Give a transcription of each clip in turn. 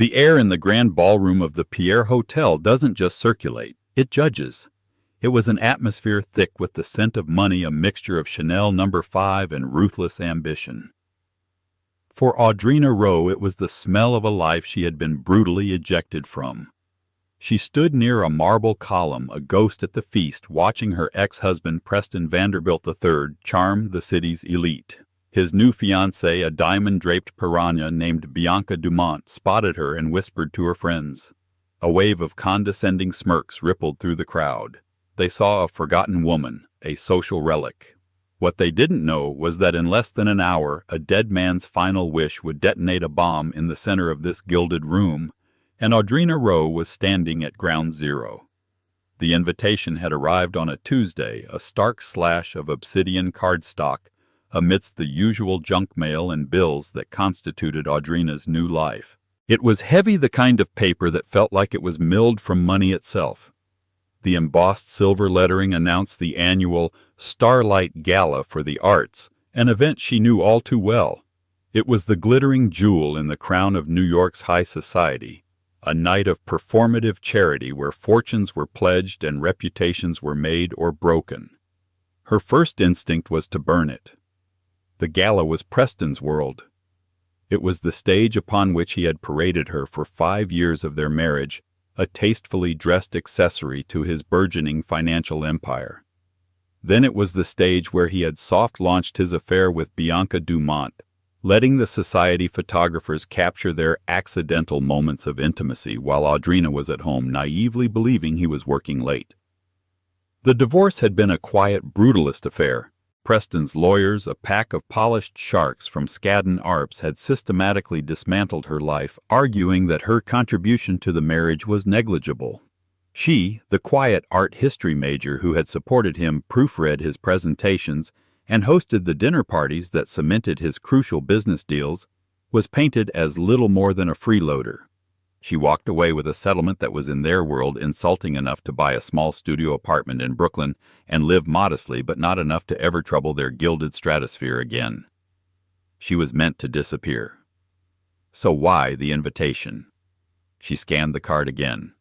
The air in the grand ballroom of the Pierre Hotel doesn't just circulate, it judges. It was an atmosphere thick with the scent of money, a mixture of Chanel No. 5 and ruthless ambition. For Audrina Rowe, it was the smell of a life she had been brutally ejected from. She stood near a marble column, a ghost at the feast, watching her ex-husband Preston Vanderbilt III charm the city's elite. His new fiancée, a diamond-draped piranha named Bianca DuMont, spotted her and whispered to her friends. A wave of condescending smirks rippled through the crowd. They saw a forgotten woman, a social relic. What they didn't know was that in less than an hour, a dead man's final wish would detonate a bomb in the center of this gilded room, and Audrina Rowe was standing at ground zero. The invitation had arrived on a Tuesday, a stark slash of obsidian cardstock, amidst the usual junk mail and bills that constituted Audrina's new life. It was heavy, the kind of paper that felt like it was milled from money itself. The embossed silver lettering announced the annual Starlight Gala for the Arts, an event she knew all too well. It was the glittering jewel in the crown of New York's high society, a night of performative charity where fortunes were pledged and reputations were made or broken. Her first instinct was to burn it. The gala was Preston's world. It was the stage upon which he had paraded her for 5 years of their marriage, a tastefully dressed accessory to his burgeoning financial empire. Then it was the stage where he had soft-launched his affair with Bianca DuMont, letting the society photographers capture their accidental moments of intimacy while Audrina was at home naively believing he was working late. The divorce had been a quiet, brutalist affair. Preston's lawyers, a pack of polished sharks from Skadden Arps, had systematically dismantled her life, arguing that her contribution to the marriage was negligible. She, the quiet art history major who had supported him, proofread his presentations and hosted the dinner parties that cemented his crucial business deals, was painted as little more than a freeloader. She walked away with a settlement that was in their world insulting enough to buy a small studio apartment in Brooklyn and live modestly, but not enough to ever trouble their gilded stratosphere again. She was meant to disappear. So why the invitation? She scanned the card again.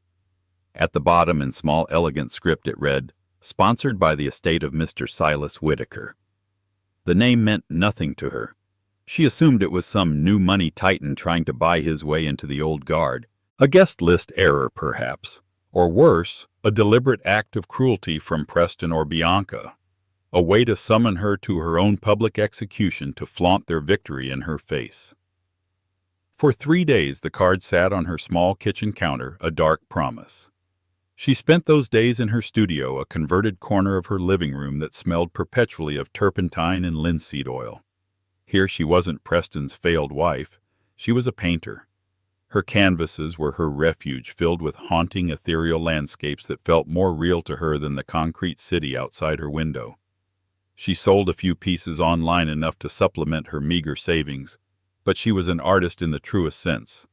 At the bottom, in small elegant script, it read, "Sponsored by the estate of Mr. Silas Whitaker." The name meant nothing to her. She assumed it was some new money titan trying to buy his way into the old guard. A guest list error, perhaps. Or worse, a deliberate act of cruelty from Preston or Bianca. A way to summon her to her own public execution to flaunt their victory in her face. For 3 days the card sat on her small kitchen counter, a dark promise. She spent those days in her studio, a converted corner of her living room that smelled perpetually of turpentine and linseed oil. Here she wasn't Preston's failed wife. She was a painter. Her canvases were her refuge, filled with haunting, ethereal landscapes that felt more real to her than the concrete city outside her window. She sold a few pieces online, enough to supplement her meager savings, but she was an artist in the truest sense.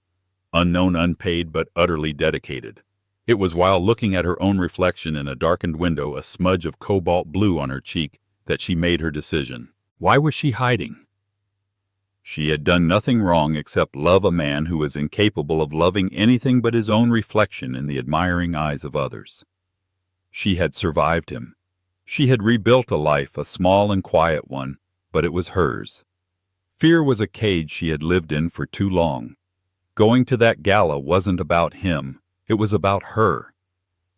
Unknown, unpaid, but utterly dedicated. It was while looking at her own reflection in a darkened window, a smudge of cobalt blue on her cheek, that she made her decision. Why was she hiding? She had done nothing wrong except love a man who was incapable of loving anything but his own reflection in the admiring eyes of others. She had survived him. She had rebuilt a life, a small and quiet one, but it was hers. Fear was a cage she had lived in for too long. Going to that gala wasn't about him, it was about her.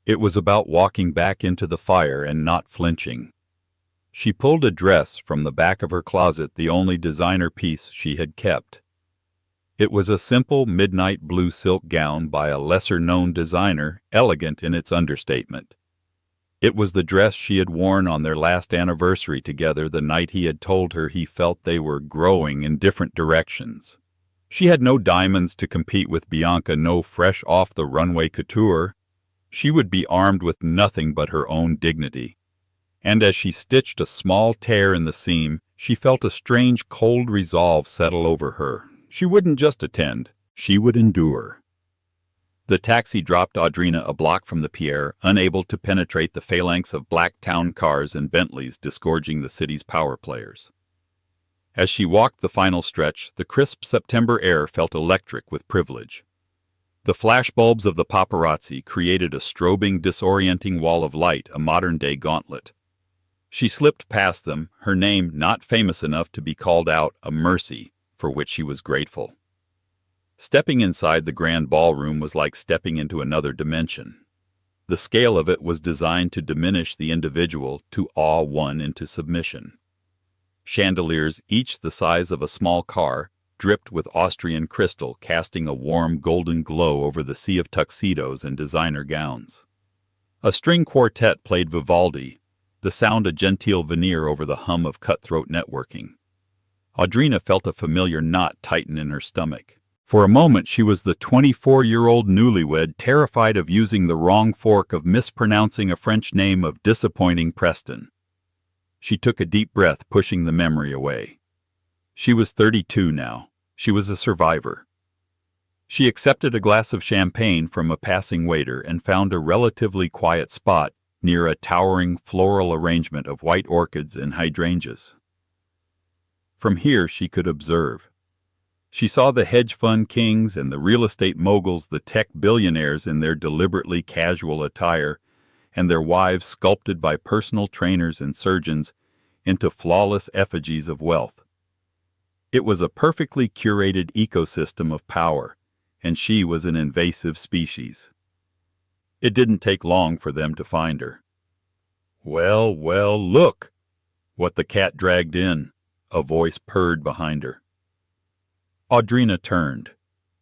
It was about walking back into the fire and not flinching. She pulled a dress from the back of her closet, the only designer piece she had kept. It was a simple midnight blue silk gown by a lesser-known designer, elegant in its understatement. It was the dress she had worn on their last anniversary together, the night he had told her he felt they were growing in different directions. She had no diamonds to compete with Bianca, no fresh off-the-runway couture. She would be armed with nothing but her own dignity. And as she stitched a small tear in the seam, she felt a strange, cold resolve settle over her. She wouldn't just attend, she would endure. The taxi dropped Audrina a block from the Pierre, unable to penetrate the phalanx of black town cars and Bentleys disgorging the city's power players. As she walked the final stretch, the crisp September air felt electric with privilege. The flashbulbs of the paparazzi created a strobing, disorienting wall of light, a modern-day gauntlet. She slipped past them, her name not famous enough to be called out, a mercy for which she was grateful. Stepping inside the grand ballroom was like stepping into another dimension. The scale of it was designed to diminish the individual, to awe one into submission. Chandeliers, each the size of a small car, dripped with Austrian crystal, casting a warm golden glow over the sea of tuxedos and designer gowns. A string quartet played Vivaldi, the sound a genteel veneer over the hum of cutthroat networking. Audrina felt a familiar knot tighten in her stomach. For a moment she was the 24-year-old newlywed, terrified of using the wrong fork, of mispronouncing a French name, of disappointing Preston. She took a deep breath, pushing the memory away. She was 32 now. She was a survivor. She accepted a glass of champagne from a passing waiter and found a relatively quiet spot near a towering floral arrangement of white orchids and hydrangeas. From here she could observe. She saw the hedge fund kings and the real estate moguls, the tech billionaires in their deliberately casual attire, and their wives sculpted by personal trainers and surgeons into flawless effigies of wealth. It was a perfectly curated ecosystem of power, and she was an invasive species. It didn't take long for them to find her. "Well, well, look!" What the cat dragged in, a voice purred behind her. Audrina turned.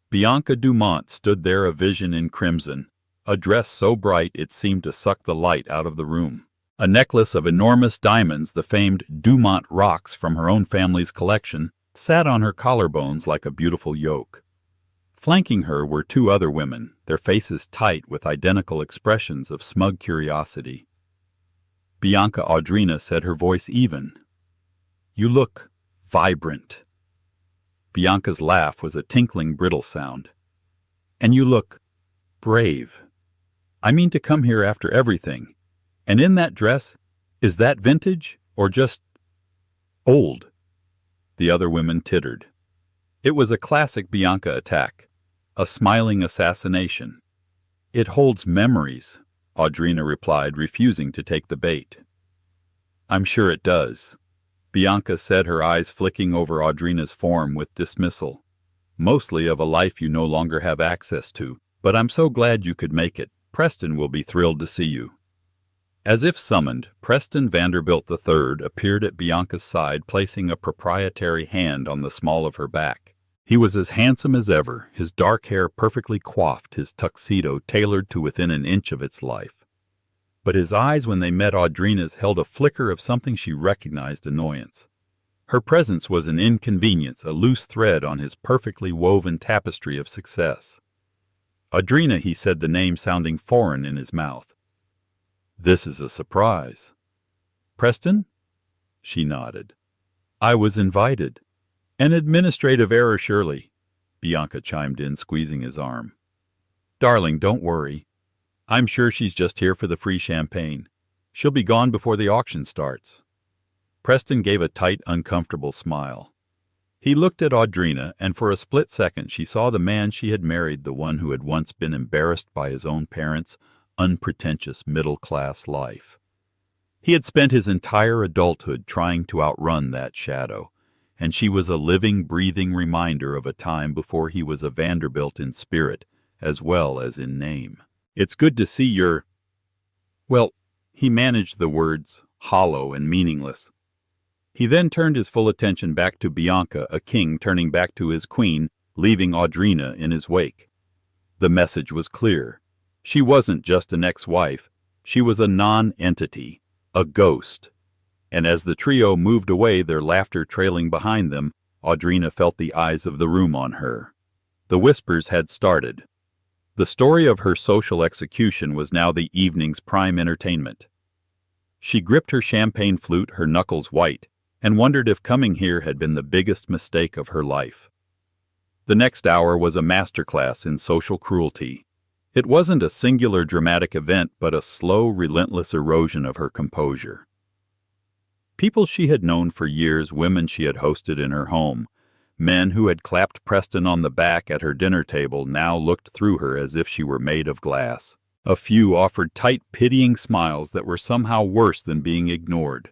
Bianca DuMont stood there, a vision in crimson, a dress so bright it seemed to suck the light out of the room. A necklace of enormous diamonds, the famed DuMont rocks from her own family's collection, sat on her collarbones like a beautiful yoke. Flanking her were two other women, their faces tight with identical expressions of smug curiosity. Bianca, Audrina said, her voice even. "You look vibrant." Bianca's laugh was a tinkling, brittle sound. "And you look brave. I mean to come here after everything. And in that dress, is that vintage or just old?" The other women tittered. It was a classic Bianca attack, a smiling assassination. "It holds memories," Audrina replied, refusing to take the bait. "I'm sure it does," Bianca said, her eyes flicking over Audrina's form with dismissal. "Mostly of a life you no longer have access to, but I'm so glad you could make it. Preston will be thrilled to see you." As if summoned, Preston Vanderbilt III appeared at Bianca's side, placing a proprietary hand on the small of her back. He was as handsome as ever, his dark hair perfectly coiffed, his tuxedo tailored to within an inch of its life. But his eyes, when they met Audrina's, held a flicker of something she recognized: annoyance. Her presence was an inconvenience, a loose thread on his perfectly woven tapestry of success. "Audrina," he said, the name sounding foreign in his mouth. "This is a surprise." "Preston?" She nodded. "I was invited." "An administrative error, surely," Bianca chimed in, squeezing his arm. "Darling, don't worry. I'm sure she's just here for the free champagne. She'll be gone before the auction starts." Preston gave a tight, uncomfortable smile. He looked at Audrina, and for a split second she saw the man she had married, the one who had once been embarrassed by his own parents' unpretentious middle-class life. He had spent his entire adulthood trying to outrun that shadow, and she was a living, breathing reminder of a time before he was a Vanderbilt in spirit as well as in name. "It's good to see you're—" Well, he managed the words, hollow and meaningless. He then turned his full attention back to Bianca, a king turning back to his queen, leaving Audrina in his wake. The message was clear. She wasn't just an ex-wife. She was a non-entity, a ghost. And as the trio moved away, their laughter trailing behind them, Audrina felt the eyes of the room on her. The whispers had started. The story of her social execution was now the evening's prime entertainment. She gripped her champagne flute, her knuckles white, and wondered if coming here had been the biggest mistake of her life. The next hour was a masterclass in social cruelty. It wasn't a singular dramatic event, but a slow, relentless erosion of her composure. People she had known for years, women she had hosted in her home, Men who had clapped Preston on the back at her dinner table now looked through her as if she were made of glass. A few offered tight, pitying smiles that were somehow worse than being ignored.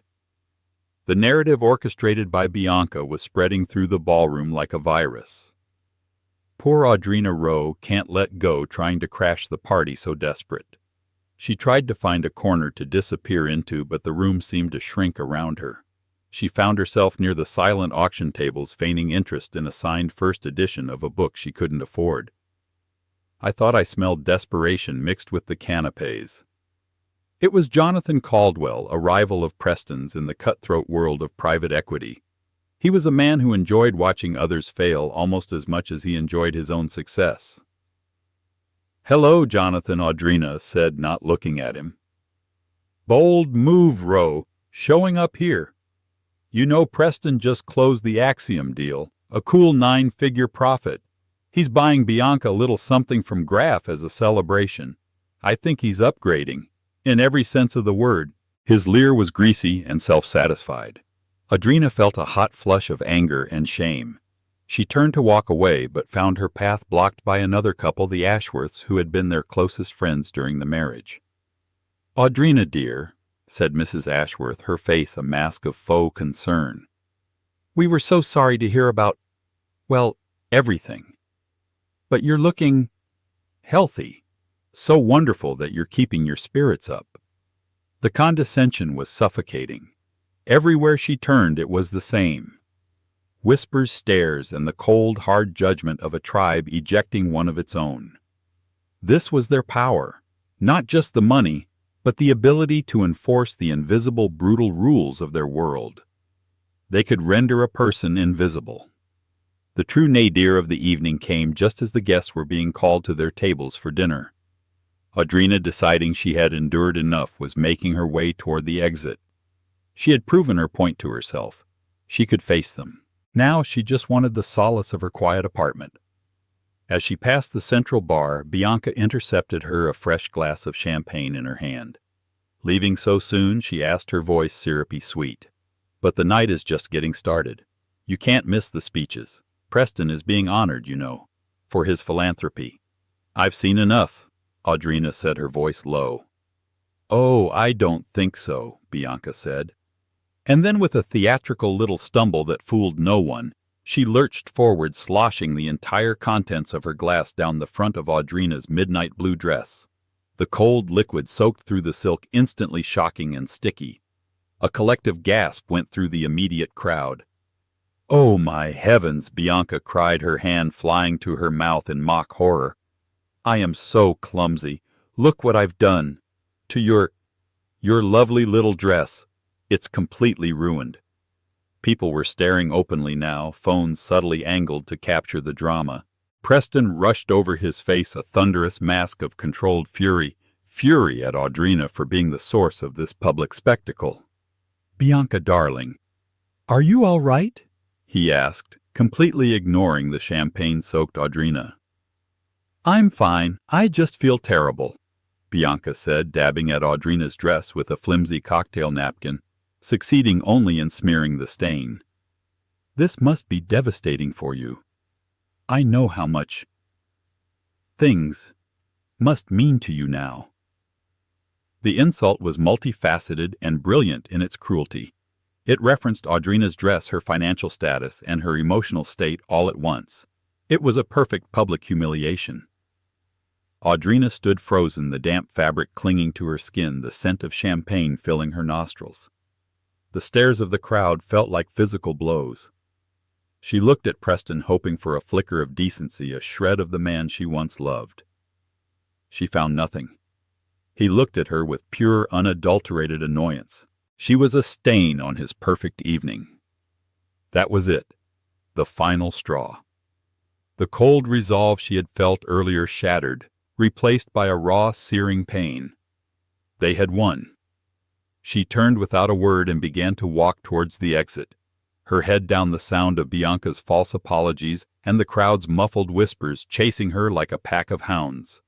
The narrative orchestrated by Bianca was spreading through the ballroom like a virus. Poor Audrina Rowe can't let go, trying to crash the party so desperate. She tried to find a corner to disappear into, but the room seemed to shrink around her. She found herself near the silent auction tables, feigning interest in a signed first edition of a book she couldn't afford. I thought I smelled desperation mixed with the canapes. It was Jonathan Caldwell, a rival of Preston's in the cutthroat world of private equity. He was a man who enjoyed watching others fail almost as much as he enjoyed his own success. "Hello, Jonathan," Audrina said, not looking at him. "Bold move, Rowe, showing up here. You know Preston just closed the Axiom deal, a cool 9-figure profit. He's buying Bianca a little something from Graff as a celebration. I think he's upgrading, in every sense of the word." His leer was greasy and self-satisfied. Audrina felt a hot flush of anger and shame. She turned to walk away, but found her path blocked by another couple, the Ashworths, who had been their closest friends during the marriage. "Audrina, dear," said Mrs. Ashworth, her face a mask of faux concern. "We were so sorry to hear about, well, everything. But you're looking healthy. So wonderful that you're keeping your spirits up." The condescension was suffocating. Everywhere she turned it was the same. Whispers, stares, and the cold, hard judgment of a tribe ejecting one of its own. This was their power, not just the money, but the ability to enforce the invisible, brutal rules of their world. They could render a person invisible. The true nadir of the evening came just as the guests were being called to their tables for dinner. Audrina, deciding she had endured enough, was making her way toward the exit. She had proven her point to herself. She could face them. Now she just wanted the solace of her quiet apartment. As she passed the central bar, Bianca intercepted her, a fresh glass of champagne in her hand. Leaving so soon, she asked, her voice syrupy sweet. "But the night is just getting started. You can't miss the speeches. Preston is being honored, you know, for his philanthropy." "I've seen enough," Audrina said, her voice low. "Oh, I don't think so," Bianca said. And then, with a theatrical little stumble that fooled no one, she lurched forward, sloshing the entire contents of her glass down the front of Audrina's midnight blue dress. The cold liquid soaked through the silk, instantly shocking and sticky. A collective gasp went through the immediate crowd. "Oh, my heavens!" Bianca cried, her hand flying to her mouth in mock horror. "I am so clumsy. Look what I've done. To your lovely little dress. It's completely ruined." People were staring openly now, phones subtly angled to capture the drama. Preston rushed over, his face a thunderous mask of controlled fury at Audrina for being the source of this public spectacle. "Bianca, darling, are you all right?" he asked, completely ignoring the champagne-soaked Audrina. "I'm fine. I just feel terrible," Bianca said, dabbing at Audrina's dress with a flimsy cocktail napkin, succeeding only in smearing the stain. "This must be devastating for you. I know how much things must mean to you now." The insult was multifaceted and brilliant in its cruelty. It referenced Audrina's dress, her financial status, and her emotional state all at once. It was a perfect public humiliation. Audrina stood frozen, the damp fabric clinging to her skin, the scent of champagne filling her nostrils. The stares of the crowd felt like physical blows. She looked at Preston, hoping for a flicker of decency, a shred of the man she once loved. She found nothing. He looked at her with pure, unadulterated annoyance. She was a stain on his perfect evening. That was it, the final straw. The cold resolve she had felt earlier shattered, replaced by a raw, searing pain. They had won. She turned without a word and began to walk towards the exit, her head down, the sound of Bianca's false apologies and the crowd's muffled whispers chasing her like a pack of hounds.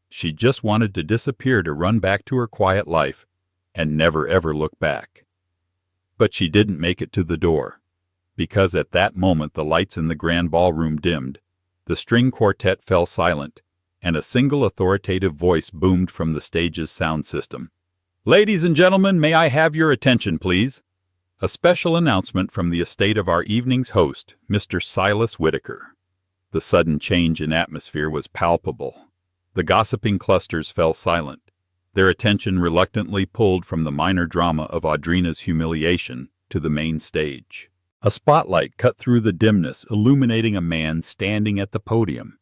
She just wanted to disappear, to run back to her quiet life and never ever look back. But she didn't make it to the door. because at that moment the lights in the grand ballroom dimmed, the string quartet fell silent, and a single authoritative voice boomed from the stage's sound system. "Ladies and gentlemen, may I have your attention, please? A special announcement from the estate of our evening's host, Mr. Silas Whitaker." The sudden change in atmosphere was palpable. The gossiping clusters fell silent, their attention reluctantly pulled from the minor drama of Audrina's humiliation to the main stage. A spotlight cut through the dimness, illuminating a man standing at the podium.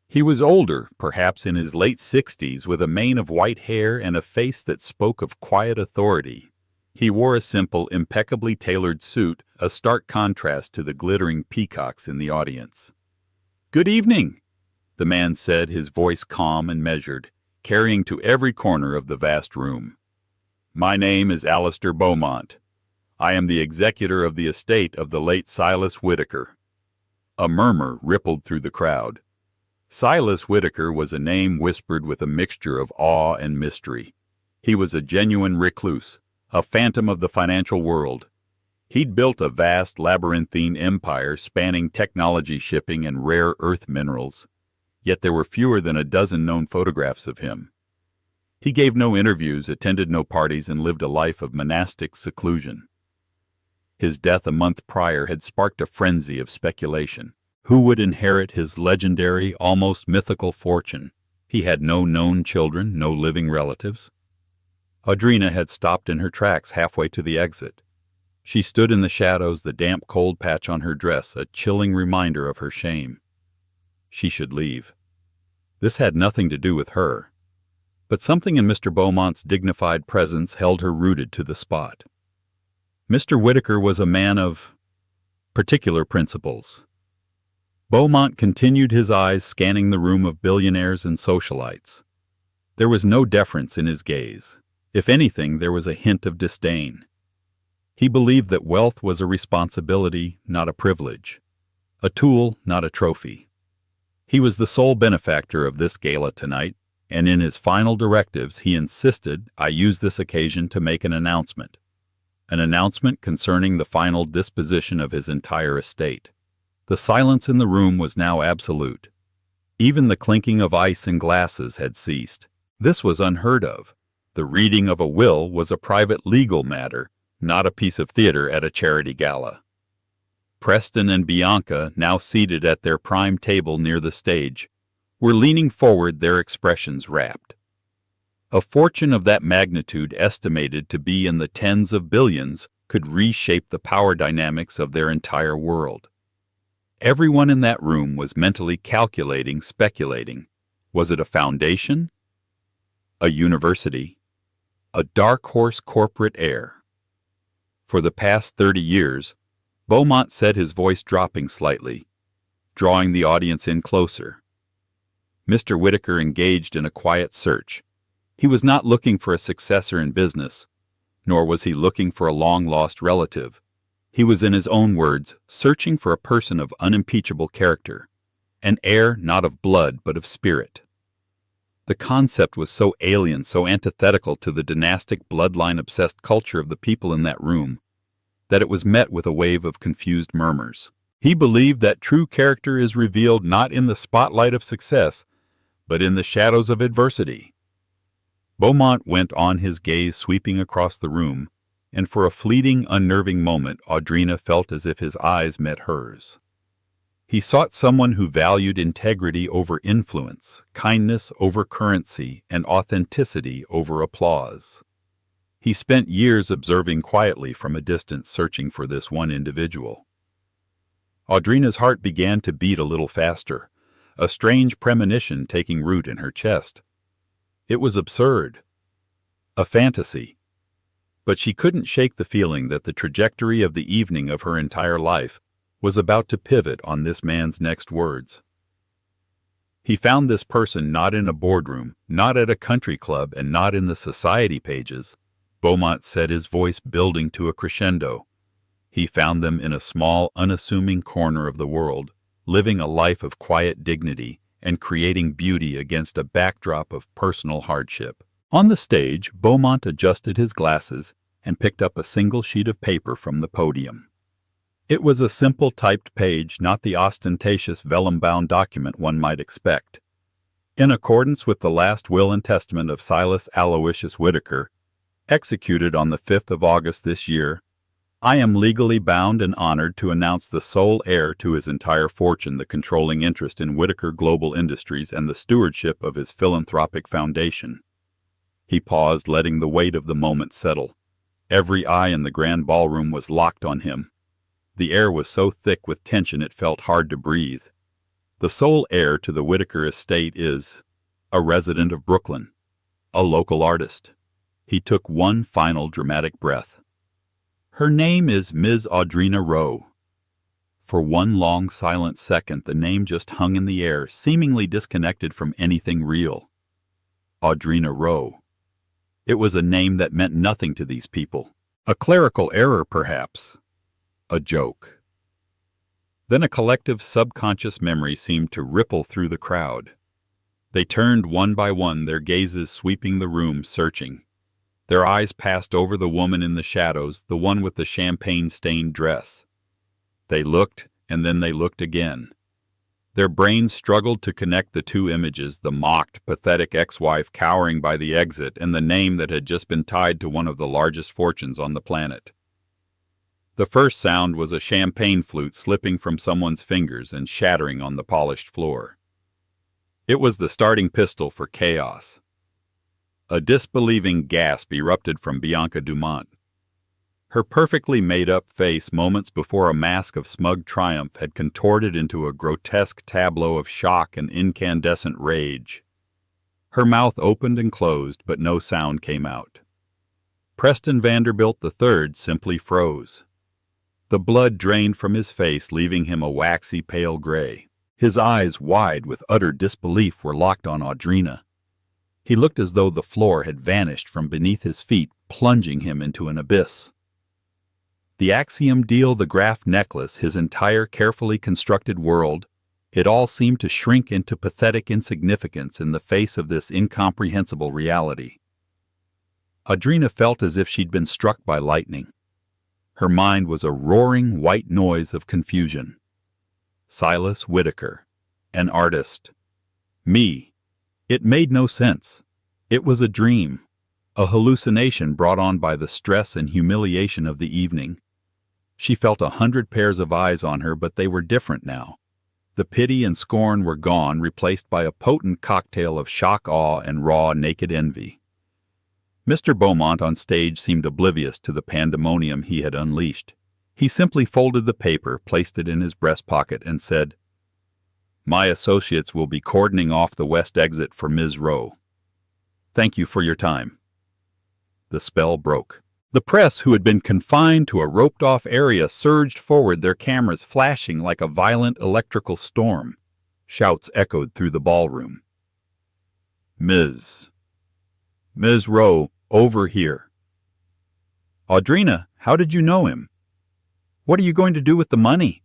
He was older, perhaps in his late 60s, with a mane of white hair and a face that spoke of quiet authority. He wore a simple, impeccably tailored suit, a stark contrast to the glittering peacocks in the audience. "Good evening," the man said, his voice calm and measured, carrying to every corner of the vast room. "My name is Alistair Beaumont. I am the executor of the estate of the late Silas Whitaker." A murmur rippled through the crowd. Silas Whitaker was a name whispered with a mixture of awe and mystery. He was a genuine recluse, a phantom of the financial world. He'd built a vast labyrinthine empire spanning technology, shipping, and rare earth minerals. Yet there were fewer than a dozen known photographs of him. He gave no interviews, attended no parties, and lived a life of monastic seclusion. His death a month prior had sparked a frenzy of speculation. Who would inherit his legendary, almost mythical fortune? He had no known children, no living relatives. Audrina had stopped in her tracks halfway to the exit. She stood in the shadows, the damp cold patch on her dress a chilling reminder of her shame. She should leave. This had nothing to do with her. But something in Mr. Beaumont's dignified presence held her rooted to the spot. Mr. Whitaker was a man of particular principles. Beaumont continued, his eyes scanning the room of billionaires and socialites. There was no deference in his gaze. If anything, there was a hint of disdain. He believed that wealth was a responsibility, not a privilege, a tool, not a trophy. He was the sole benefactor of this gala tonight, and in his final directives he insisted I use this occasion to make an announcement concerning the final disposition of his entire estate. The silence in the room was now absolute. Even the clinking of ice and glasses had ceased. This was unheard of. The reading of a will was a private legal matter, not a piece of theater at a charity gala. Preston and Bianca, now seated at their prime table near the stage, were leaning forward, their expressions rapt. A fortune of that magnitude, estimated to be in the tens of billions, could reshape the power dynamics of their entire world. Everyone in that room was mentally calculating, speculating. Was it a foundation? A university? A dark horse corporate heir? For the past 30 years, Beaumont said, his voice dropping slightly, drawing the audience in closer. Mr. Whitaker engaged in a quiet search. He was not looking for a successor in business, nor was he looking for a long-lost relative. He was, in his own words, searching for a person of unimpeachable character, an heir not of blood but of spirit. The concept was so alien, so antithetical to the dynastic, bloodline-obsessed culture of the people in that room, that it was met with a wave of confused murmurs. He believed that true character is revealed not in the spotlight of success, but in the shadows of adversity. Beaumont went on, his gaze sweeping across the room, and for a fleeting, unnerving moment Audrina felt as if his eyes met hers. He sought someone who valued integrity over influence, kindness over currency, and authenticity over applause. He spent years observing quietly from a distance, searching for this one individual. Audrina's heart began to beat a little faster, a strange premonition taking root in her chest. It was absurd, a fantasy. But she couldn't shake the feeling that the trajectory of the evening of her entire life was about to pivot on this man's next words. He found this person not in a boardroom, not at a country club, and not in the society pages, Beaumont said, his voice building to a crescendo. He found them in a small, unassuming corner of the world, living a life of quiet dignity and creating beauty against a backdrop of personal hardship. On the stage, Beaumont adjusted his glasses and picked up a single sheet of paper from the podium. It was a simple typed page, not the ostentatious vellum-bound document one might expect. In accordance with the last will and testament of Silas Aloysius Whitaker, executed on the 5th of August this year, I am legally bound and honored to announce the sole heir to his entire fortune, the controlling interest in Whitaker Global Industries, and the stewardship of his philanthropic foundation. He paused, letting the weight of the moment settle. Every eye in the grand ballroom was locked on him. The air was so thick with tension it felt hard to breathe. The sole heir to the Whitaker estate is a resident of Brooklyn, a local artist. He took one final dramatic breath. Her name is Ms. Audrina Rowe. For one long silent second the name just hung in the air, seemingly disconnected from anything real. Audrina Rowe. It was a name that meant nothing to these people. A clerical error, perhaps. A joke. Then a collective subconscious memory seemed to ripple through the crowd. They turned one by one, their gazes sweeping the room, searching. Their eyes passed over the woman in the shadows, the one with the champagne-stained dress. They looked, and then they looked again. Their brains struggled to connect the two images, the mocked, pathetic ex-wife cowering by the exit and the name that had just been tied to one of the largest fortunes on the planet. The first sound was a champagne flute slipping from someone's fingers and shattering on the polished floor. It was the starting pistol for chaos. A disbelieving gasp erupted from Bianca DuMont. Her perfectly made-up face moments before a mask of smug triumph had contorted into a grotesque tableau of shock and incandescent rage. Her mouth opened and closed, but no sound came out. Preston Vanderbilt III simply froze. The blood drained from his face, leaving him a waxy pale gray. His eyes, wide with utter disbelief, were locked on Audrina. He looked as though the floor had vanished from beneath his feet, plunging him into an abyss. The Axiom deal, the Graf necklace, his entire carefully constructed world, it all seemed to shrink into pathetic insignificance in the face of this incomprehensible reality. Audrina felt as if she'd been struck by lightning. Her mind was a roaring white noise of confusion. Silas Whitaker, an artist. Me. It made no sense. It was a dream, a hallucination brought on by the stress and humiliation of the evening. She felt 100 pairs of eyes on her, but they were different now. The pity and scorn were gone, replaced by a potent cocktail of shock, awe, and raw, naked envy. Mr. Beaumont on stage seemed oblivious to the pandemonium he had unleashed. He simply folded the paper, placed it in his breast pocket, and said, "My associates will be cordoning off the west exit for Ms. Rowe. Thank you for your time." The spell broke. The press, who had been confined to a roped-off area, surged forward, their cameras flashing like a violent electrical storm. Shouts echoed through the ballroom. Ms. Rowe, over here." "Audrina, how did you know him? What are you going to do with the money?"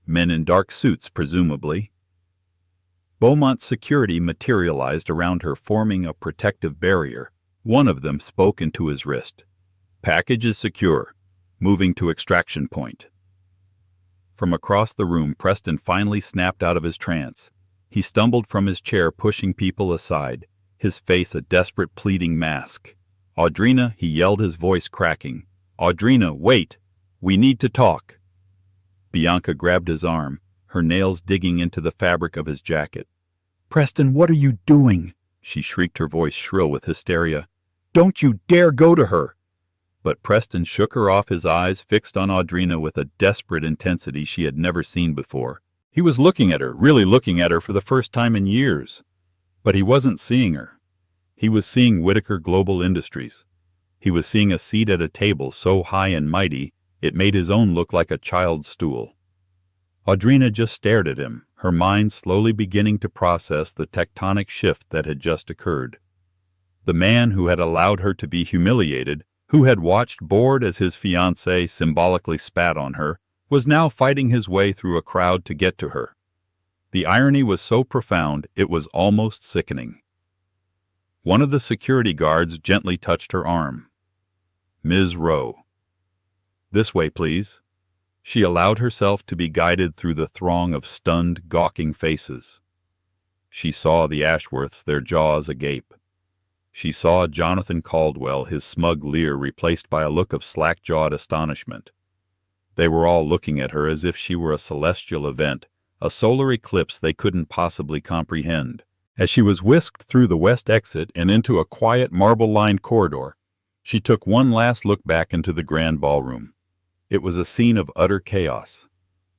Men in dark suits, presumably. Beaumont's security materialized around her, forming a protective barrier. One of them spoke into his wrist. "Package is secure. Moving to extraction point." From across the room, Preston finally snapped out of his trance. He stumbled from his chair, pushing people aside, his face a desperate pleading mask. "Audrina," he yelled, his voice cracking. "Audrina, wait! We need to talk." Bianca grabbed his arm, her nails digging into the fabric of his jacket. "Preston, what are you doing?" she shrieked, her voice shrill with hysteria. "Don't you dare go to her!" But Preston shook her off, his eyes fixed on Audrina with a desperate intensity she had never seen before. He was looking at her, really looking at her for the first time in years. But he wasn't seeing her. He was seeing Whitaker Global Industries. He was seeing a seat at a table so high and mighty it made his own look like a child's stool. Audrina just stared at him, her mind slowly beginning to process the tectonic shift that had just occurred. The man who had allowed her to be humiliated, who had watched bored as his fiancée symbolically spat on her, was now fighting his way through a crowd to get to her. The irony was so profound it was almost sickening. One of the security guards gently touched her arm. "Ms. Rowe." "This way, please." She allowed herself to be guided through the throng of stunned, gawking faces. She saw the Ashworths, their jaws agape. She saw Jonathan Caldwell, his smug leer replaced by a look of slack-jawed astonishment. They were all looking at her as if she were a celestial event, a solar eclipse they couldn't possibly comprehend. As she was whisked through the west exit and into a quiet marble-lined corridor, she took one last look back into the grand ballroom. It was a scene of utter chaos,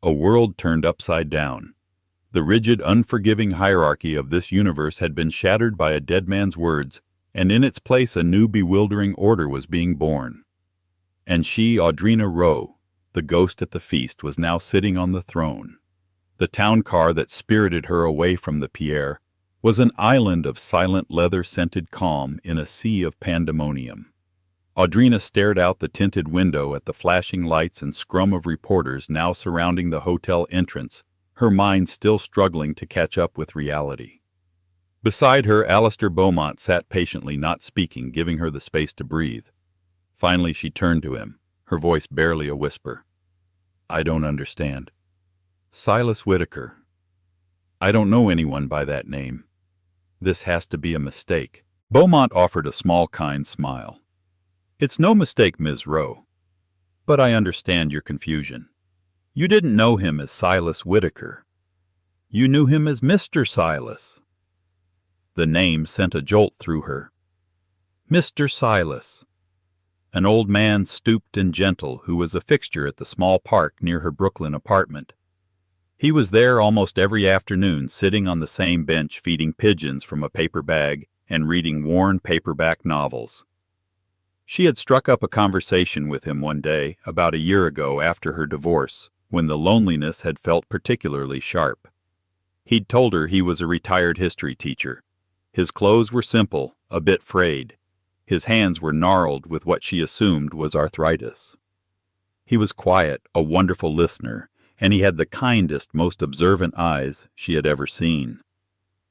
a world turned upside down. The rigid, unforgiving hierarchy of this universe had been shattered by a dead man's words, and in its place a new bewildering order was being born. And she, Audrina Rowe, the ghost at the feast, was now sitting on the throne. The town car that spirited her away from the Pierre was an island of silent leather-scented calm in a sea of pandemonium. Audrina stared out the tinted window at the flashing lights and scrum of reporters now surrounding the hotel entrance, her mind still struggling to catch up with reality. Beside her, Alistair Beaumont sat patiently, not speaking, giving her the space to breathe. Finally she turned to him, her voice barely a whisper. "I don't understand." "Silas Whitaker. I don't know anyone by that name. This has to be a mistake." Beaumont offered a small, kind smile. "It's no mistake, Ms. Rowe. But I understand your confusion. You didn't know him as Silas Whitaker. You knew him as Mr. Silas." The name sent a jolt through her. Mr. Silas. An old man, stooped and gentle, who was a fixture at the small park near her Brooklyn apartment. He was there almost every afternoon, sitting on the same bench feeding pigeons from a paper bag and reading worn paperback novels. She had struck up a conversation with him one day, about a year ago after her divorce, when the loneliness had felt particularly sharp. He'd told her he was a retired history teacher. His clothes were simple, a bit frayed. His hands were gnarled with what she assumed was arthritis. He was quiet, a wonderful listener, and he had the kindest, most observant eyes she had ever seen.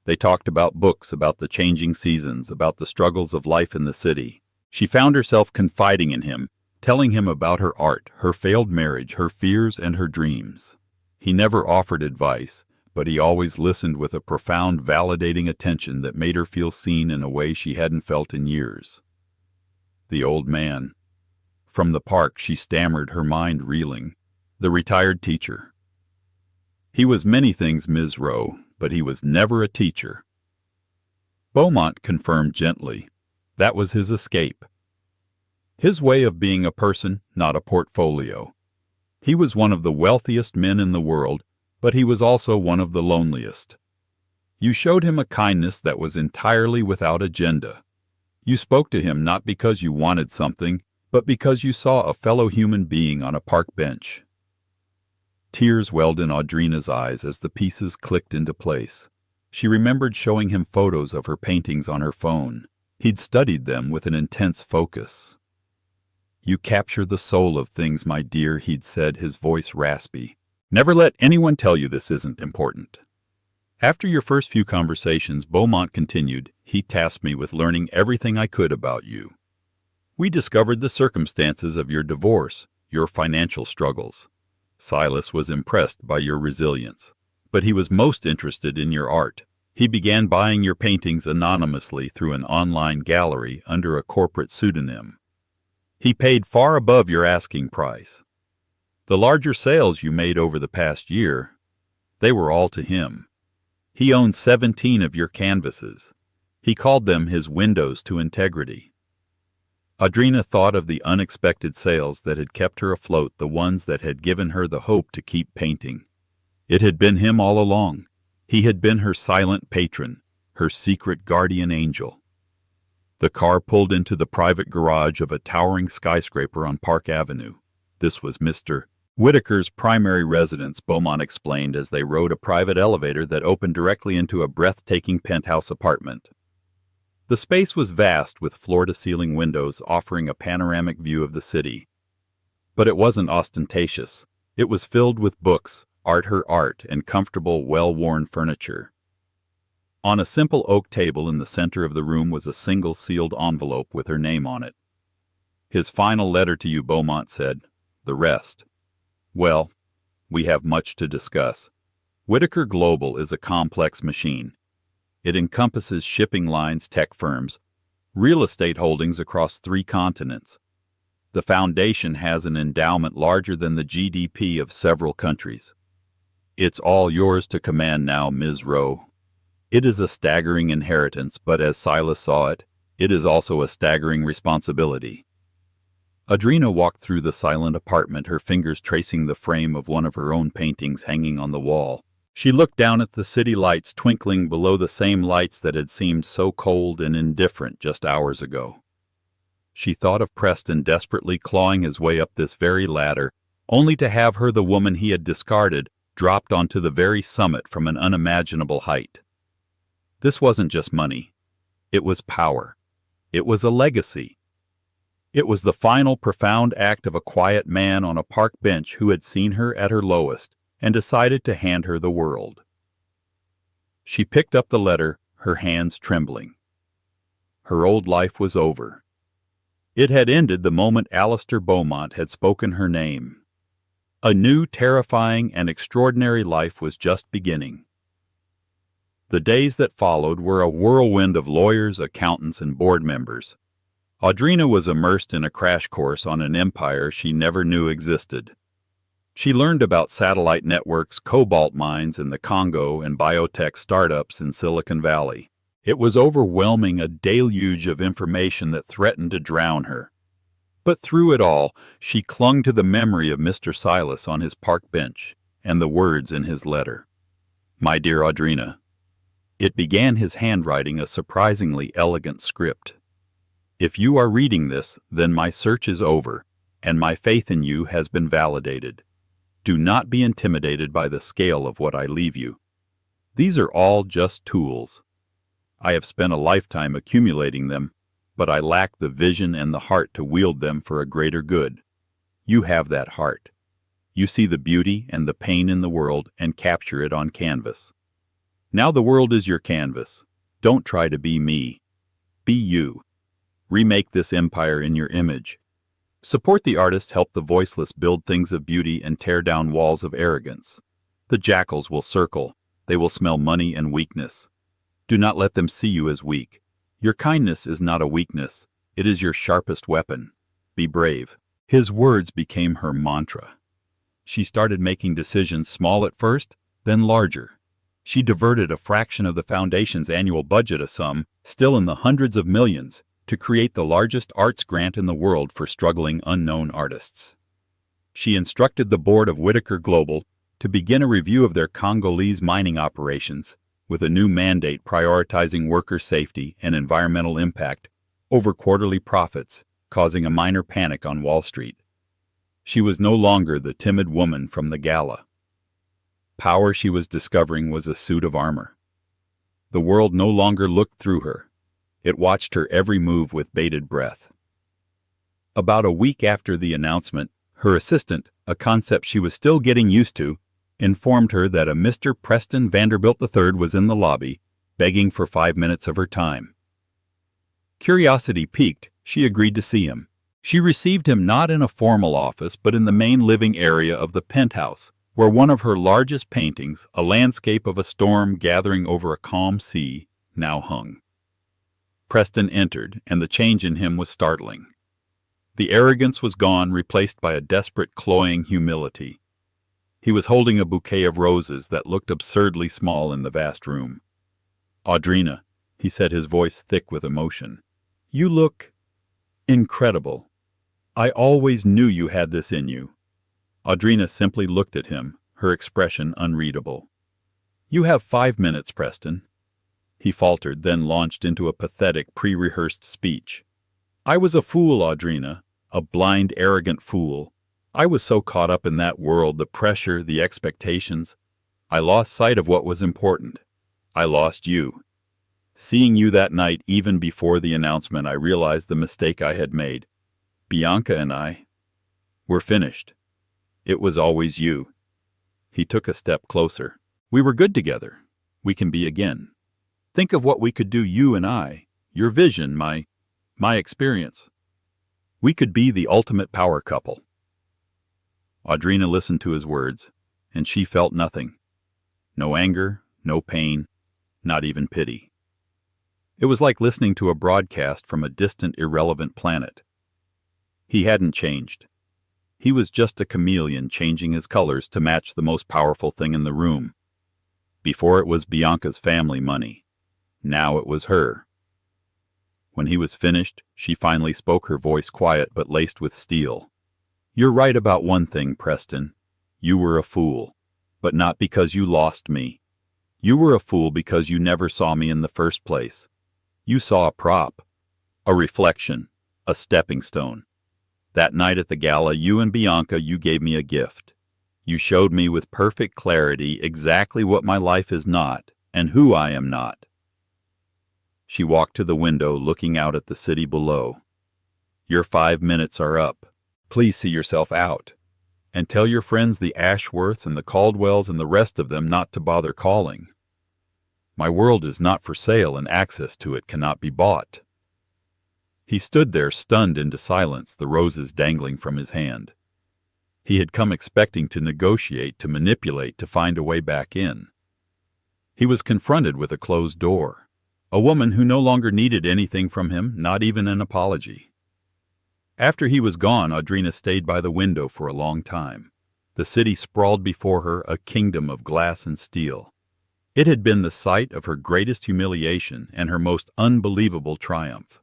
They talked about books, about the changing seasons, about the struggles of life in the city. She found herself confiding in him, telling him about her art, her failed marriage, her fears, and her dreams. He never offered advice, but he always listened with a profound, validating attention that made her feel seen in a way she hadn't felt in years. The old man. From the park she stammered, her mind reeling. The retired teacher. He was many things, Ms. Rowe, but he was never a teacher. Beaumont confirmed gently. That was his escape. His way of being a person, not a portfolio. He was one of the wealthiest men in the world, but he was also one of the loneliest. You showed him a kindness that was entirely without agenda. You spoke to him not because you wanted something, but because you saw a fellow human being on a park bench. Tears welled in Audrina's eyes as the pieces clicked into place. She remembered showing him photos of her paintings on her phone. He'd studied them with an intense focus. "You capture the soul of things, my dear," he'd said, his voice raspy. "Never let anyone tell you this isn't important." After your first few conversations, Beaumont continued, he tasked me with learning everything I could about you. We discovered the circumstances of your divorce, your financial struggles. Silas was impressed by your resilience, but he was most interested in your art. He began buying your paintings anonymously through an online gallery under a corporate pseudonym. He paid far above your asking price. The larger sales you made over the past year, they were all to him. He owned 17 of your canvases. He called them his windows to integrity. Audrina thought of the unexpected sales that had kept her afloat, the ones that had given her the hope to keep painting. It had been him all along. He had been her silent patron, her secret guardian angel. The car pulled into the private garage of a towering skyscraper on Park Avenue. This was Mr. Whitaker's primary residence, Beaumont explained as they rode a private elevator that opened directly into a breathtaking penthouse apartment. The space was vast, with floor-to-ceiling windows offering a panoramic view of the city. But it wasn't ostentatious. It was filled with books, her art, and comfortable, well-worn furniture. On a simple oak table in the center of the room was a single sealed envelope with her name on it. His final letter to you, Beaumont said. The rest. Well, we have much to discuss. Whitaker Global is a complex machine. It encompasses shipping lines, tech firms, real estate holdings across 3 continents. The foundation has an endowment larger than the GDP of several countries. It's all yours to command now, Ms. Rowe. It is a staggering inheritance, but as Silas saw it, it is also a staggering responsibility. Audrina walked through the silent apartment, her fingers tracing the frame of one of her own paintings hanging on the wall. She looked down at the city lights twinkling below the same lights that had seemed so cold and indifferent just hours ago. She thought of Preston desperately clawing his way up this very ladder, only to have her, the woman he had discarded, dropped onto the very summit from an unimaginable height. This wasn't just money. It was power. It was a legacy. It was the final profound act of a quiet man on a park bench who had seen her at her lowest and decided to hand her the world. She picked up the letter, her hands trembling. Her old life was over. It had ended the moment Alistair Beaumont had spoken her name. A new, terrifying, and extraordinary life was just beginning. The days that followed were a whirlwind of lawyers, accountants, and board members. Audrina was immersed in a crash course on an empire she never knew existed. She learned about satellite networks, cobalt mines in the Congo, and biotech startups in Silicon Valley. It was overwhelming, a deluge of information that threatened to drown her. But through it all, she clung to the memory of Mr. Silas on his park bench and the words in his letter. "My dear Audrina." It began his handwriting, a surprisingly elegant script. "If you are reading this, then my search is over, and my faith in you has been validated. Do not be intimidated by the scale of what I leave you. These are all just tools. I have spent a lifetime accumulating them, but I lack the vision and the heart to wield them for a greater good. You have that heart. You see the beauty and the pain in the world and capture it on canvas. Now the world is your canvas. Don't try to be me. Be you. Remake this empire in your image. Support the artists, help the voiceless build things of beauty and tear down walls of arrogance. The jackals will circle. They will smell money and weakness. Do not let them see you as weak. Your kindness is not a weakness. It is your sharpest weapon. Be brave." His words became her mantra. She started making decisions, small at first, then larger. She diverted a fraction of the foundation's annual budget, a sum still in the hundreds of millions, to create the largest arts grant in the world for struggling unknown artists. She instructed the board of Whitaker Global to begin a review of their Congolese mining operations, with a new mandate prioritizing worker safety and environmental impact over quarterly profits, causing a minor panic on Wall Street. She was no longer the timid woman from the gala. Power, she was discovering, was a suit of armor. The world no longer looked through her. It watched her every move with bated breath. About a week after the announcement, her assistant, a concept she was still getting used to, informed her that a Mr. Preston Vanderbilt III was in the lobby, begging for 5 minutes of her time. Curiosity piqued, she agreed to see him. She received him not in a formal office, but in the main living area of the penthouse, where one of her largest paintings, a landscape of a storm gathering over a calm sea, now hung. Preston entered, and the change in him was startling. The arrogance was gone, replaced by a desperate, cloying humility. He was holding a bouquet of roses that looked absurdly small in the vast room. "Audrina," he said, his voice thick with emotion, "you look incredible. I always knew you had this in you." Audrina simply looked at him, her expression unreadable. "You have 5 minutes, Preston." He faltered, then launched into a pathetic, pre-rehearsed speech. "I was a fool, Audrina, a blind, arrogant fool. I was so caught up in that world, the pressure, the expectations. I lost sight of what was important. I lost you. Seeing you that night, even before the announcement, I realized the mistake I had made. Bianca and I were finished. It was always you." He took a step closer. "We were good together. We can be again. Think of what we could do, you and I, your vision, my experience. We could be the ultimate power couple." Audrina listened to his words, and she felt nothing. No anger, no pain, not even pity. It was like listening to a broadcast from a distant, irrelevant planet. He hadn't changed. He was just a chameleon changing his colors to match the most powerful thing in the room. Before it was Bianca's family money. Now it was her. When he was finished, she finally spoke, her voice quiet but laced with steel. "You're right about one thing, Preston. You were a fool. But not because you lost me. You were a fool because you never saw me in the first place. You saw a prop, a reflection, a stepping stone. That night at the gala, you and Bianca, you gave me a gift. You showed me with perfect clarity exactly what my life is not and who I am not." She walked to the window, looking out at the city below. "Your 5 minutes are up. Please see yourself out. And tell your friends the Ashworths and the Caldwells and the rest of them not to bother calling. My world is not for sale and access to it cannot be bought." He stood there stunned into silence, the roses dangling from his hand. He had come expecting to negotiate, to manipulate, to find a way back in. He was confronted with a closed door, a woman who no longer needed anything from him, not even an apology. After he was gone, Audrina stayed by the window for a long time. The city sprawled before her, a kingdom of glass and steel. It had been the site of her greatest humiliation and her most unbelievable triumph.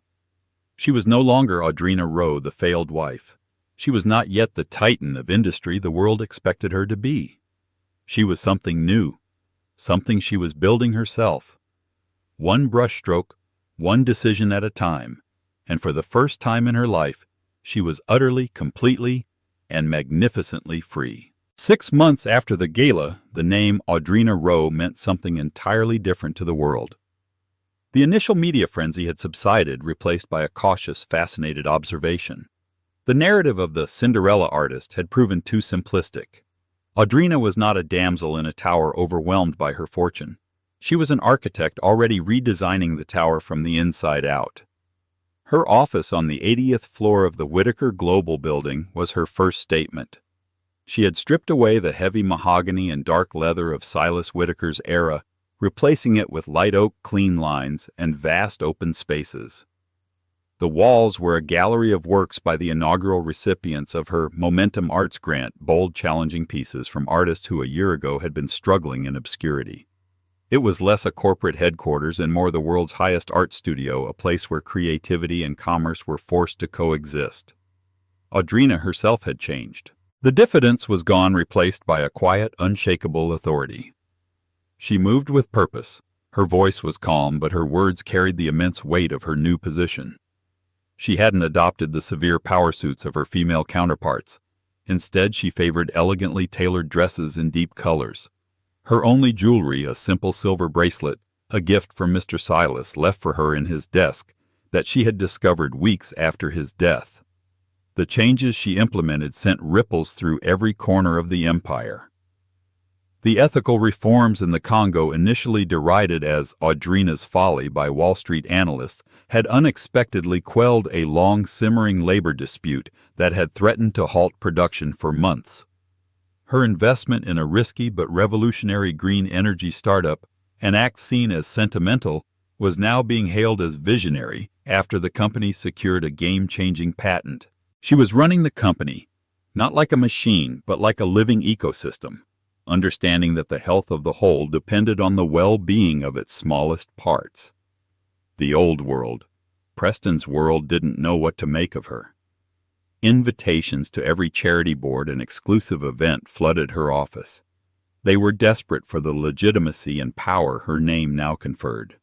She was no longer Audrina Rowe, the failed wife. She was not yet the titan of industry the world expected her to be. She was something new, something she was building herself. One brushstroke, one decision at a time, and for the first time in her life, she was utterly, completely, and magnificently free. 6 months after the gala, the name Audrina Rowe meant something entirely different to the world. The initial media frenzy had subsided, replaced by a cautious, fascinated observation. The narrative of the Cinderella artist had proven too simplistic. Audrina was not a damsel in a tower overwhelmed by her fortune. She was an architect already redesigning the tower from the inside out. Her office on the 80th floor of the Whitaker Global building was her first statement. She had stripped away the heavy mahogany and dark leather of Silas Whitaker's era, replacing it with light oak clean lines and vast open spaces. The walls were a gallery of works by the inaugural recipients of her Momentum Arts Grant, bold, challenging pieces from artists who a year ago had been struggling in obscurity. It was less a corporate headquarters and more the world's highest art studio, a place where creativity and commerce were forced to coexist. Audrina herself had changed. The diffidence was gone, replaced by a quiet, unshakable authority. She moved with purpose. Her voice was calm, but her words carried the immense weight of her new position. She hadn't adopted the severe power suits of her female counterparts. Instead, she favored elegantly tailored dresses in deep colors. Her only jewelry, a simple silver bracelet, a gift from Mr. Silas left for her in his desk that she had discovered weeks after his death. The changes she implemented sent ripples through every corner of the empire. The ethical reforms in the Congo, initially derided as Audrina's folly by Wall Street analysts, had unexpectedly quelled a long simmering labor dispute that had threatened to halt production for months. Her investment in a risky but revolutionary green energy startup, an act seen as sentimental, was now being hailed as visionary after the company secured a game-changing patent. She was running the company, not like a machine, but like a living ecosystem, understanding that the health of the whole depended on the well-being of its smallest parts. The old world, Preston's world, didn't know what to make of her. Invitations to every charity board and exclusive event flooded her office. They were desperate for the legitimacy and power her name now conferred.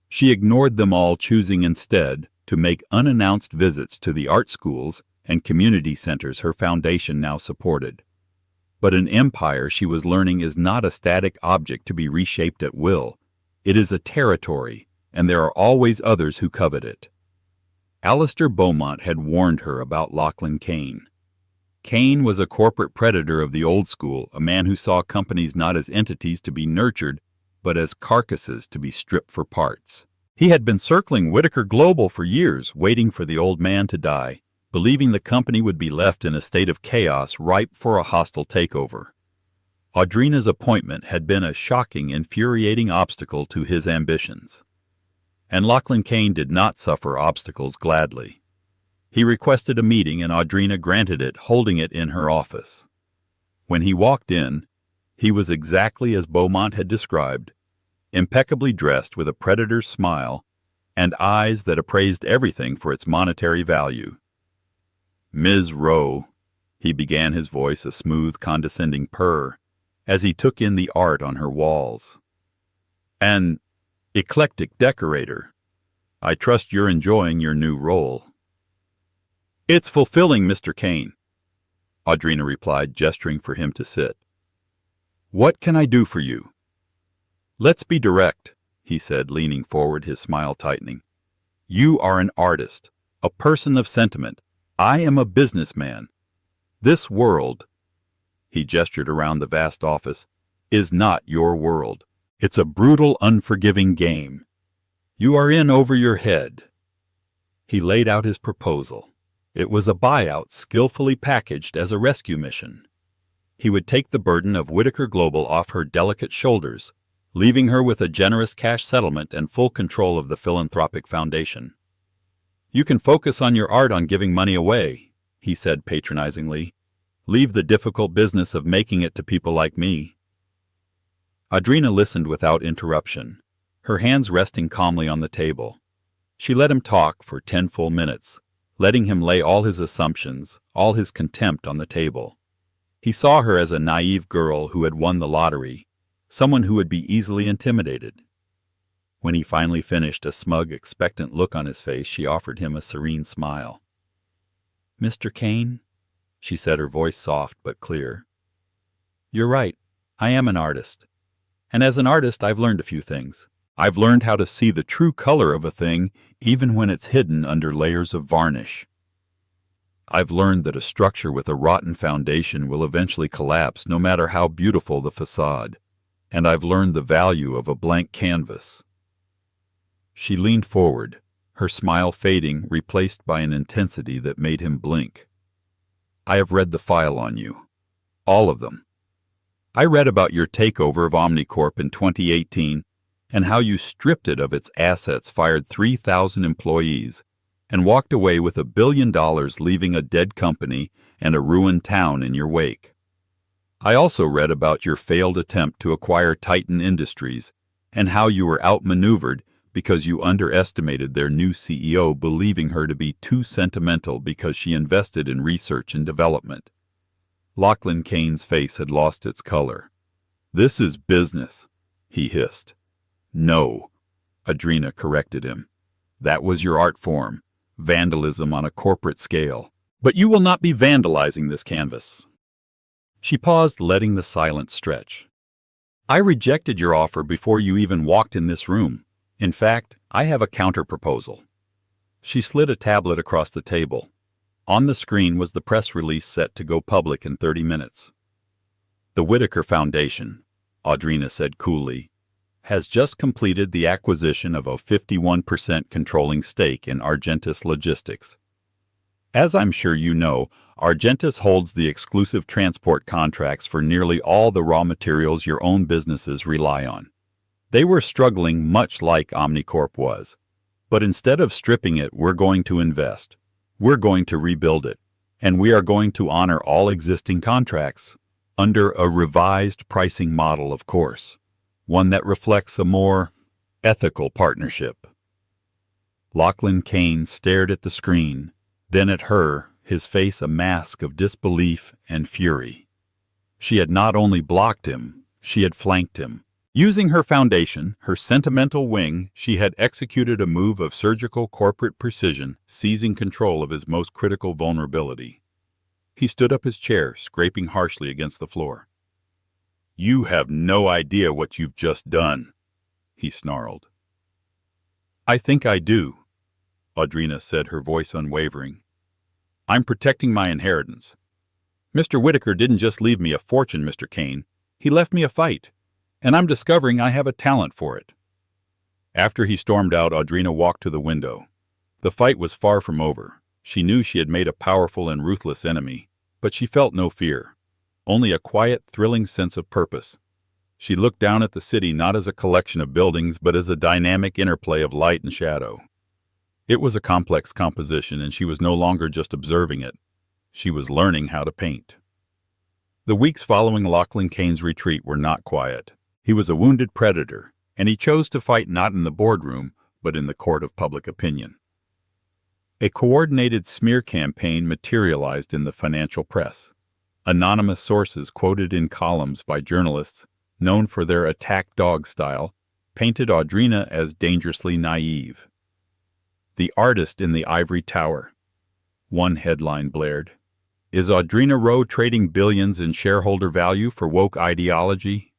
She ignored them all, choosing instead to make unannounced visits to the art schools and community centers her foundation now supported. But an empire, she was learning, is not a static object to be reshaped at will. It is a territory, and there are always others who covet it. Alistair Beaumont had warned her about Lachlan Kane. Kane was a corporate predator of the old school, a man who saw companies not as entities to be nurtured, but as carcasses to be stripped for parts. He had been circling Whitaker Global for years, waiting for the old man to die, believing the company would be left in a state of chaos ripe for a hostile takeover. Audrina's appointment had been a shocking, infuriating obstacle to his ambitions. And Lachlan Kane did not suffer obstacles gladly. He requested a meeting and Audrina granted it, holding it in her office. When he walked in, he was exactly as Beaumont had described, impeccably dressed with a predator's smile and eyes that appraised everything for its monetary value. "Ms. Rowe," he began, his voice a smooth, condescending purr, as he took in the art on her walls. "An eclectic decorator. I trust you're enjoying your new role." "It's fulfilling, Mr. Kane," Audrina replied, gesturing for him to sit. "What can I do for you?" "Let's be direct," he said, leaning forward, his smile tightening. "You are an artist, a person of sentiment. I am a businessman. This world," he gestured around the vast office, "is not your world. It's a brutal, unforgiving game. You are in over your head." He laid out his proposal. It was a buyout skillfully packaged as a rescue mission. He would take the burden of Whitaker Global off her delicate shoulders, leaving her with a generous cash settlement and full control of the philanthropic foundation. "You can focus on your art on giving money away," he said patronizingly. "Leave the difficult business of making it to people like me." Audrina listened without interruption, her hands resting calmly on the table. She let him talk for 10 full minutes, letting him lay all his assumptions, all his contempt on the table. He saw her as a naive girl who had won the lottery, someone who would be easily intimidated. When he finally finished, a smug, expectant look on his face, she offered him a serene smile. "Mr. Kane," she said, her voice soft but clear. "You're right. I am an artist. And as an artist, I've learned a few things. I've learned how to see the true color of a thing even when it's hidden under layers of varnish. I've learned that a structure with a rotten foundation will eventually collapse no matter how beautiful the facade. And I've learned the value of a blank canvas." She leaned forward, her smile fading, replaced by an intensity that made him blink. "I have read the file on you. All of them. I read about your takeover of Omnicorp in 2018 and how you stripped it of its assets, fired 3,000 employees, and walked away with $1 billion, leaving a dead company and a ruined town in your wake. I also read about your failed attempt to acquire Titan Industries and how you were outmaneuvered because you underestimated their new CEO, believing her to be too sentimental because she invested in research and development." Lachlan Kane's face had lost its color. "This is business," he hissed. "No," Audrina corrected him. "That was your art form, vandalism on a corporate scale. But you will not be vandalizing this canvas." She paused, letting the silence stretch. "I rejected your offer before you even walked in this room. In fact, I have a counter-proposal." She slid a tablet across the table. On the screen was the press release set to go public in 30 minutes. "The Whitaker Foundation," Audrina said coolly, "has just completed the acquisition of a 51% controlling stake in Argentus Logistics. As I'm sure you know, Argentus holds the exclusive transport contracts for nearly all the raw materials your own businesses rely on. They were struggling much like Omnicorp was. But instead of stripping it, we're going to invest. We're going to rebuild it. And we are going to honor all existing contracts. Under a revised pricing model, of course. One that reflects a more ethical partnership." Lachlan Kane stared at the screen, then at her, his face a mask of disbelief and fury. She had not only blocked him, she had flanked him. Using her foundation, her sentimental wing, she had executed a move of surgical corporate precision, seizing control of his most critical vulnerability. He stood up his chair, scraping harshly against the floor. "You have no idea what you've just done," he snarled. "I think I do," Audrina said, her voice unwavering. "I'm protecting my inheritance. Mr. Whitaker didn't just leave me a fortune, Mr. Kane. He left me a fight. And I'm discovering I have a talent for it." After he stormed out, Audrina walked to the window. The fight was far from over. She knew she had made a powerful and ruthless enemy, but she felt no fear, only a quiet, thrilling sense of purpose. She looked down at the city not as a collection of buildings, but as a dynamic interplay of light and shadow. It was a complex composition, and she was no longer just observing it. She was learning how to paint. The weeks following Lachlan Kane's retreat were not quiet. He was a wounded predator, and he chose to fight not in the boardroom, but in the court of public opinion. A coordinated smear campaign materialized in the financial press. Anonymous sources quoted in columns by journalists known for their attack dog style painted Audrina as dangerously naive. The artist in the ivory tower. One headline blared. Is Audrina Rowe trading billions in shareholder value for woke ideology?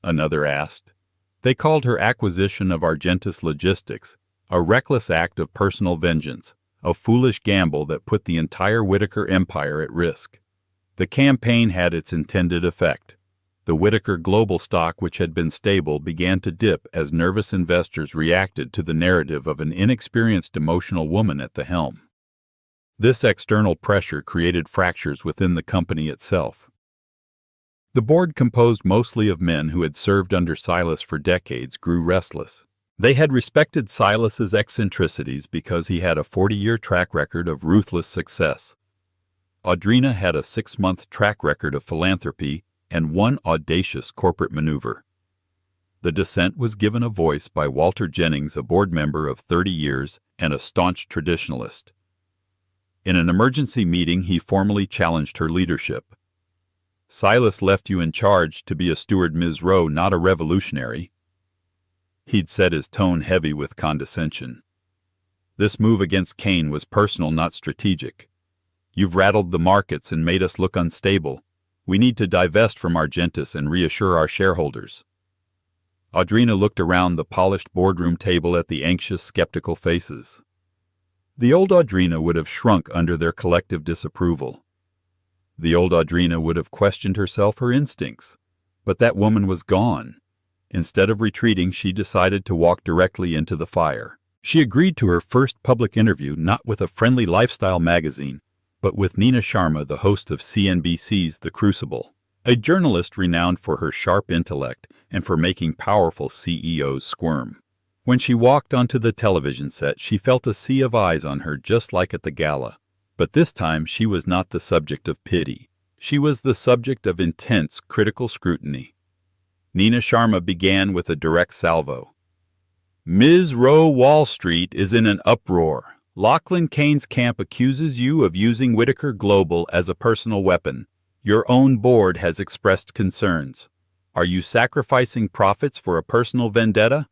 Another asked. They called her acquisition of Argentus Logistics a reckless act of personal vengeance, a foolish gamble that put the entire Whitaker empire at risk. The campaign had its intended effect. The Whitaker Global stock, which had been stable, began to dip as nervous investors reacted to the narrative of an inexperienced emotional woman at the helm. This external pressure created fractures within the company itself. The board, composed mostly of men who had served under Silas for decades, grew restless. They had respected Silas's eccentricities because he had a 40-year track record of ruthless success. Audrina had a 6-month track record of philanthropy and one audacious corporate maneuver. The dissent was given a voice by Walter Jennings, a board member of 30 years and a staunch traditionalist. In an emergency meeting, he formally challenged her leadership. Silas left you in charge to be a steward, Ms. Rowe, not a revolutionary. He'd said, his tone heavy with condescension. This move against Kane was personal, not strategic. You've rattled the markets and made us look unstable. We need to divest from Argentus and reassure our shareholders. Audrina looked around the polished boardroom table at the anxious, skeptical faces. The old Audrina would have shrunk under their collective disapproval. The old Audrina would have questioned herself, her instincts. But that woman was gone. Instead of retreating, she decided to walk directly into the fire. She agreed to her first public interview not with a friendly lifestyle magazine, but with Nina Sharma, the host of CNBC's The Crucible, a journalist renowned for her sharp intellect and for making powerful CEOs squirm. When she walked onto the television set, she felt a sea of eyes on her, just like at the gala. But this time she was not the subject of pity. She was the subject of intense, critical scrutiny. Nina Sharma began with a direct salvo. Ms. Rowe, Wall Street is in an uproar. Lachlan Kane's camp accuses you of using Whitaker Global as a personal weapon. Your own board has expressed concerns. Are you sacrificing profits for a personal vendetta?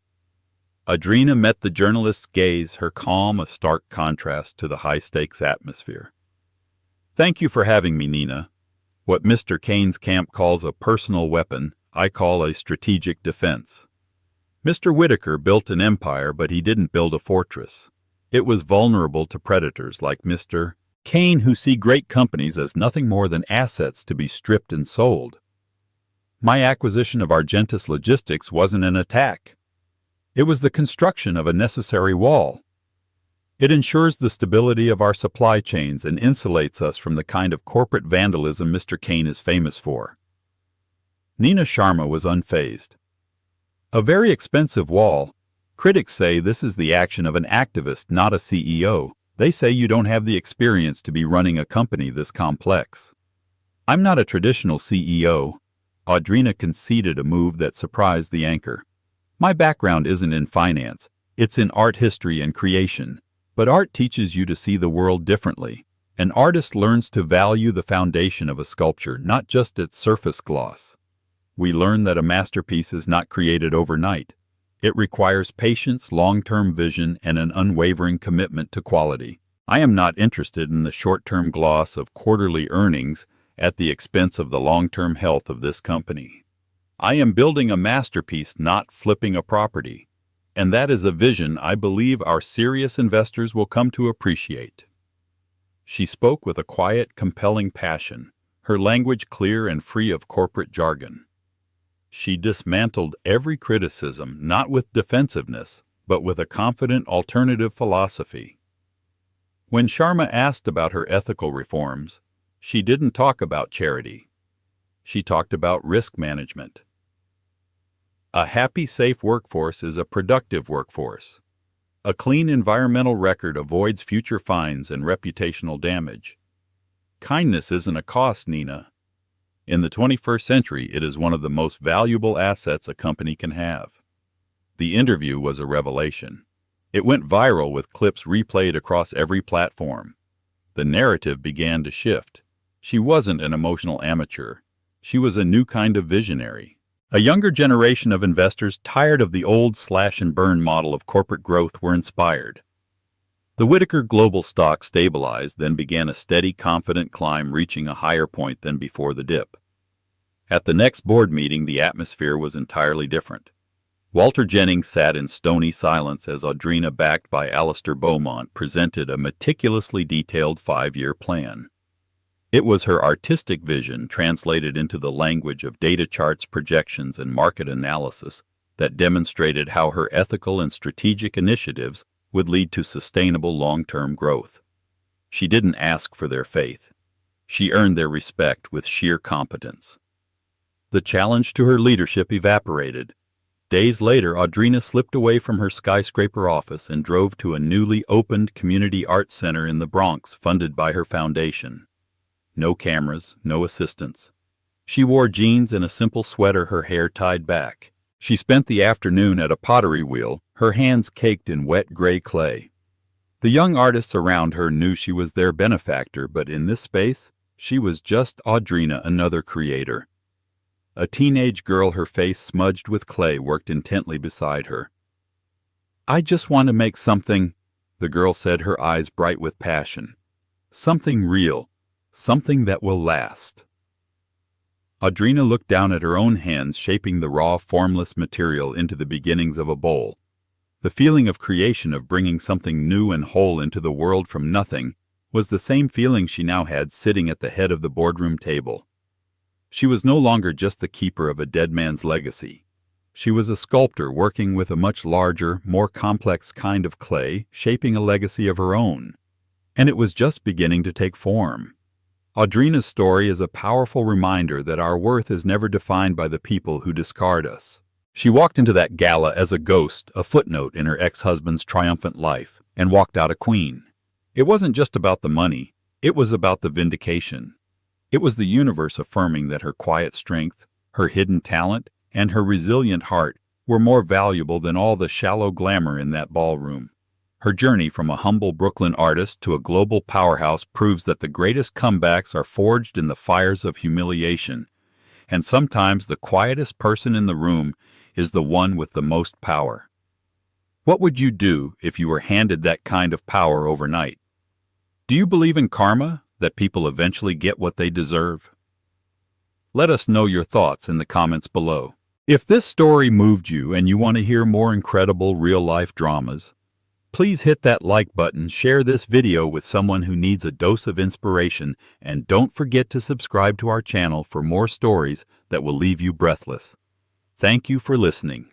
Audrina met the journalist's gaze, her calm a stark contrast to the high-stakes atmosphere. Thank you for having me, Nina. What Mr. Kane's camp calls a personal weapon, I call a strategic defense. Mr. Whitaker built an empire, but he didn't build a fortress. It was vulnerable to predators like Mr. Kane, who see great companies as nothing more than assets to be stripped and sold. My acquisition of Argentus Logistics wasn't an attack. It was the construction of a necessary wall. It ensures the stability of our supply chains and insulates us from the kind of corporate vandalism Mr. Kane is famous for. Nina Sharma was unfazed. A very expensive wall. Critics say this is the action of an activist, not a CEO. They say you don't have the experience to be running a company this complex. I'm not a traditional CEO. Audrina conceded a move that surprised the anchor. My background isn't in finance. It's in art history and creation. But art teaches you to see the world differently. An artist learns to value the foundation of a sculpture, not just its surface gloss. We learn that a masterpiece is not created overnight. It requires patience, long-term vision, and an unwavering commitment to quality. I am not interested in the short-term gloss of quarterly earnings at the expense of the long-term health of this company. I am building a masterpiece, not flipping a property. And that is a vision I believe our serious investors will come to appreciate. She spoke with a quiet, compelling passion, her language clear and free of corporate jargon. She dismantled every criticism, not with defensiveness, but with a confident alternative philosophy. When Sharma asked about her ethical reforms, she didn't talk about charity. She talked about risk management. A happy, safe workforce is a productive workforce. A clean environmental record avoids future fines and reputational damage. Kindness isn't a cost, Nina. In the 21st century, it is one of the most valuable assets a company can have. The interview was a revelation. It went viral with clips replayed across every platform. The narrative began to shift. She wasn't an emotional amateur. She was a new kind of visionary. A younger generation of investors tired of the old slash-and-burn model of corporate growth were inspired. The Whitaker Global stock stabilized, then began a steady, confident climb, reaching a higher point than before the dip. At the next board meeting, the atmosphere was entirely different. Walter Jennings sat in stony silence as Audrina, backed by Alistair Beaumont, presented a meticulously detailed 5-year plan. It was her artistic vision translated into the language of data charts, projections, and market analysis that demonstrated how her ethical and strategic initiatives would lead to sustainable long-term growth. She didn't ask for their faith. She earned their respect with sheer competence. The challenge to her leadership evaporated. Days later, Audrina slipped away from her skyscraper office and drove to a newly opened community arts center in the Bronx funded by her foundation. No cameras, no assistants. She wore jeans and a simple sweater, her hair tied back. She spent the afternoon at a pottery wheel, her hands caked in wet gray clay. The young artists around her knew she was their benefactor, but in this space, she was just Audrina, another creator. A teenage girl, her face smudged with clay, worked intently beside her. "I just want to make something," the girl said, her eyes bright with passion. "Something real, something that will last." Audrina looked down at her own hands, shaping the raw, formless material into the beginnings of a bowl. The feeling of creation, of bringing something new and whole into the world from nothing, was the same feeling she now had sitting at the head of the boardroom table. She was no longer just the keeper of a dead man's legacy. She was a sculptor working with a much larger, more complex kind of clay, shaping a legacy of her own. And it was just beginning to take form. Audrina's story is a powerful reminder that our worth is never defined by the people who discard us. She walked into that gala as a ghost, a footnote in her ex-husband's triumphant life, and walked out a queen. It wasn't just about the money, it was about the vindication. It was the universe affirming that her quiet strength, her hidden talent, and her resilient heart were more valuable than all the shallow glamour in that ballroom. Her journey from a humble Brooklyn artist to a global powerhouse proves that the greatest comebacks are forged in the fires of humiliation, and sometimes the quietest person in the room is the one with the most power. What would you do if you were handed that kind of power overnight? Do you believe in karma, that people eventually get what they deserve? Let us know your thoughts in the comments below. If this story moved you and you want to hear more incredible real-life dramas, please hit that like button, share this video with someone who needs a dose of inspiration, and don't forget to subscribe to our channel for more stories that will leave you breathless. Thank you for listening.